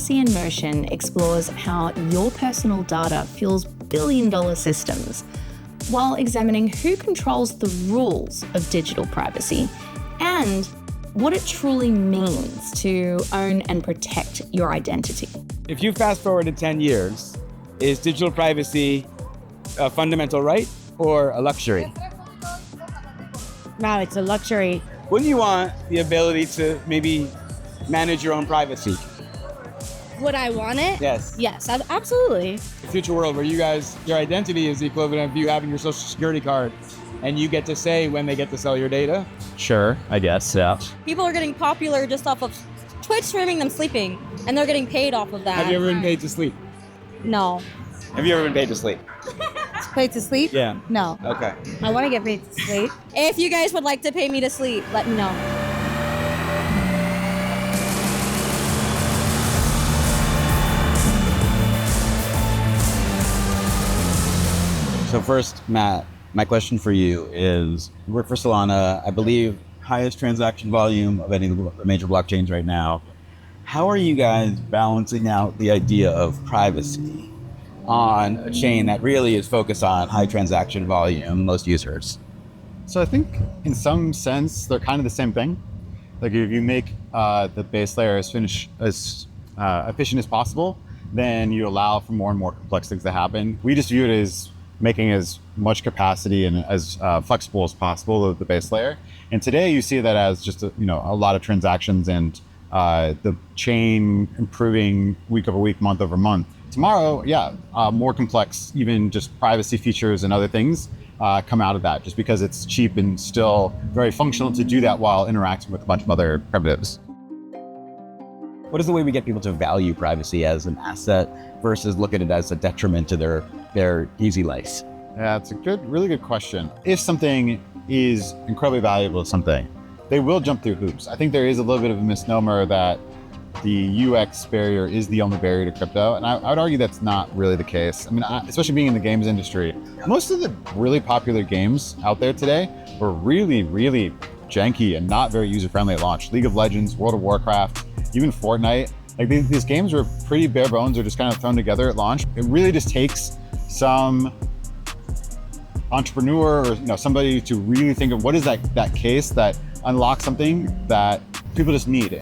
Privacy in Motion explores how your personal data fuels billion-dollar systems, while examining who controls the rules of digital privacy and what it truly means to own and protect your identity. If you fast forward to 10 years, is digital privacy a fundamental right or a luxury? Wow, it's a luxury. Wouldn't you want the ability to maybe manage your own privacy? Would I want it? Yes. Yes, absolutely. A future world where your identity is the equivalent of you having your social security card and you get to say when they get to sell your data? Sure, I guess, yeah. People are getting popular just off of Twitch streaming them sleeping, and they're getting paid off of that. Have you ever been paid to sleep? No. Have you ever been paid to sleep? Paid to sleep? Yeah. No. Okay. I want to get paid to sleep. If you guys would like to pay me to sleep, let me know. So first, Matt, my question for you is, you work for Solana, I believe highest transaction volume of any of the major blockchains right now. How are you guys balancing out the idea of privacy on a chain that really is focused on high transaction volume, most users? So I think in some sense, they're kind of the same thing. Like if you make the base layer as efficient as possible, then you allow for more and more complex things to happen. We just view it as making as much capacity and as flexible as possible of the base layer. And today you see that as just a lot of transactions and the chain improving week over week, month over month. Tomorrow, more complex, even just privacy features and other things come out of that, just because it's cheap and still very functional to do that while interacting with a bunch of other primitives. What is the way we get people to value privacy as an asset versus look at it as a detriment to their easy life? Yeah, it's a really good question. If something is incredibly valuable to something, they will jump through hoops. I think there is a little bit of a misnomer that the UX barrier is the only barrier to crypto, and I would argue that's not really the case. I mean, especially being in the games industry, most of the really popular games out there today were really, really janky and not very user-friendly at launch. League of Legends, World of Warcraft, even Fortnite. Like these games were pretty bare bones or just kind of thrown together at launch. It really just takes some entrepreneur or somebody to really think of what is that case that unlocks something that people just need.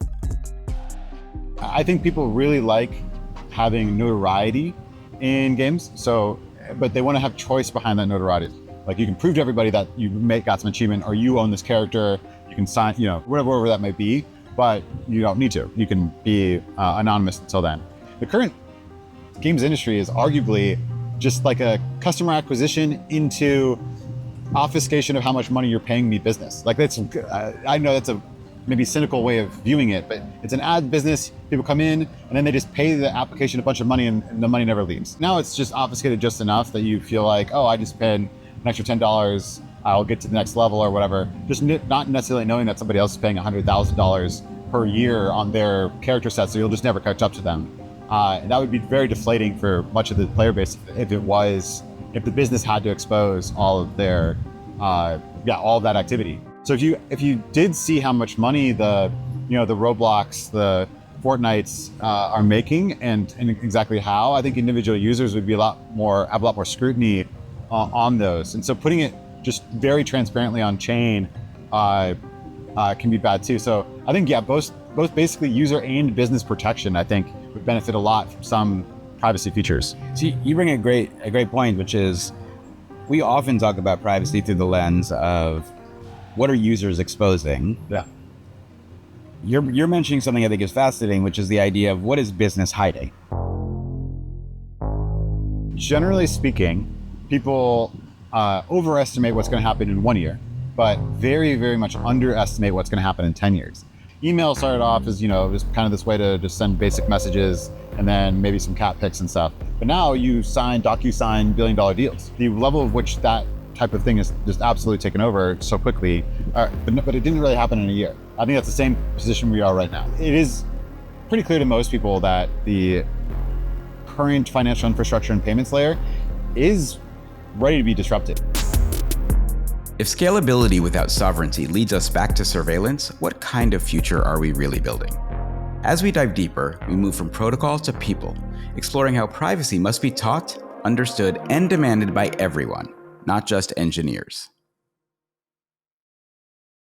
I think people really like having notoriety in games, but they want to have choice behind that notoriety. Like you can prove to everybody that you got some achievement or you own this character, you can sign, whatever that might be, but you don't need to. You can be anonymous until then. The current games industry is arguably just like a customer acquisition into obfuscation of how much money you're paying me business. Like I know that's a maybe cynical way of viewing it, but it's an ad business. People come in and then they just pay the application a bunch of money and the money never leaves. Now it's just obfuscated just enough that you feel like, oh, I just paid an extra $10, I'll get to the next level or whatever. Just not necessarily knowing that somebody else is paying $100,000 per year on their character set, so you'll just never catch up to them. And that would be very deflating for much of the player base if the business had to expose all of their, all of that activity. So if you did see how much money the Roblox, the Fortnites are making and exactly how, I think individual users would be have a lot more scrutiny on those. And so putting it just very transparently on chain can be bad too. So I think both basically user and business protection I think would benefit a lot from some privacy features. So you bring a great point, which is we often talk about privacy through the lens of what are users exposing? Yeah. You're mentioning something I think is fascinating, which is the idea of what is business hiding? Generally speaking, people overestimate what's going to happen in 1 year, but very, very much underestimate what's going to happen in 10 years. Email started off as, just kind of this way to just send basic messages and then maybe some cat pics and stuff. But now you sign DocuSign billion-dollar deals. The level of which that type of thing is just absolutely taken over so quickly, but it didn't really happen in a year. I think that's the same position we are right now. It is pretty clear to most people that the current financial infrastructure and payments layer is ready to be disrupted. If scalability without sovereignty leads us back to surveillance, what kind of future are we really building? As we dive deeper, we move from protocol to people, exploring how privacy must be taught, understood, and demanded by everyone, not just engineers.